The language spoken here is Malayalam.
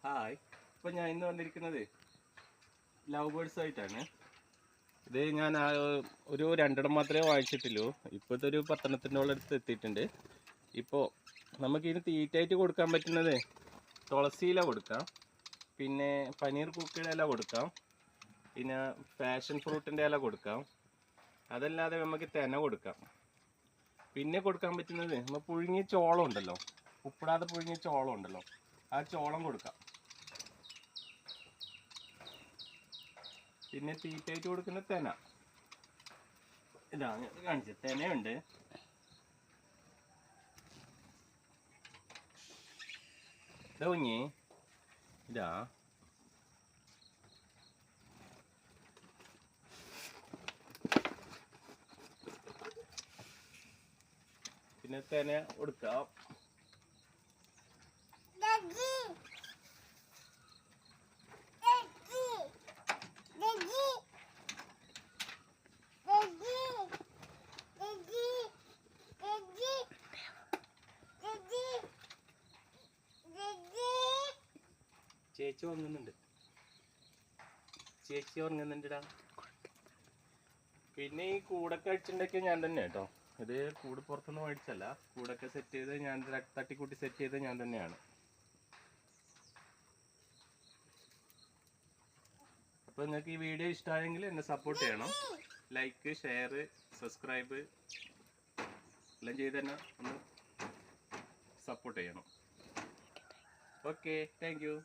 ഹായ്. ഇപ്പോൾ ഞാൻ ഇന്ന് വന്നിരിക്കുന്നത് ലവ് ബേർഡ്സ് ആയിട്ടാണ്. ഇത് ഞാൻ ഒരു രണ്ടെണ്ണം മാത്രമേ വാങ്ങിച്ചിട്ടുള്ളൂ. ഇപ്പോഴത്തെ ഒരു 10 അടുത്ത് എത്തിയിട്ടുണ്ട്. ഇപ്പോൾ നമുക്കിതിന് തീറ്റയായിട്ട് കൊടുക്കാൻ പറ്റുന്നത് തുളസിയില കൊടുക്കാം, പിന്നെ പനീർ കുക്കിയുടെ ഇല കൊടുക്കാം, പിന്നെ പാഷൻ ഫ്രൂട്ടിൻ്റെ ഇല കൊടുക്കാം. അതല്ലാതെ നമുക്ക് തെന കൊടുക്കാം. പിന്നെ കൊടുക്കാൻ പറ്റുന്നത് നമ്മൾ പുഴുങ്ങിയ ചോളം ഉണ്ടല്ലോ, ഉപ്പിടാതെ പുഴുങ്ങിയ ചോളം ഉണ്ടല്ലോ, ആ ചോളം കൊടുക്കാം. പിന്നെ തീറ്റയായിട്ട് കൊടുക്കുന്ന തെന ഇതാണ് കാണിച്ചത്. തെനയുണ്ട്, കുഞ്ഞി ഇതാ. പിന്നെ തെന കൊടുക്കാം. ചേച്ചി ഉറങ്ങുന്നുണ്ടാ. പിന്നെ ഈ കൂടൊക്കെ അടിച്ചിട്ടുണ്ടാക്കിയ ഞാൻ തന്നെ കേട്ടോ. ഇത് കൂട് പുറത്തൊന്നും മേടിച്ചല്ല, കൂടൊക്കെ സെറ്റ് ചെയ്ത് ഞാൻ തട്ടിക്കൂട്ടി സെറ്റ് ചെയ്ത് ഞാൻ തന്നെയാണ്. അപ്പോൾ നിങ്ങൾക്ക് ഈ വീഡിയോ ഇഷ്ടമായെങ്കിൽ എന്നെ സപ്പോർട്ട് ചെയ്യണം. ലൈക്ക്, ഷെയർ, സബ്സ്ക്രൈബ് എല്ലാം ചെയ്ത് തന്നെ ഒന്ന് സപ്പോർട്ട് ചെയ്യണം. Okay, thank you.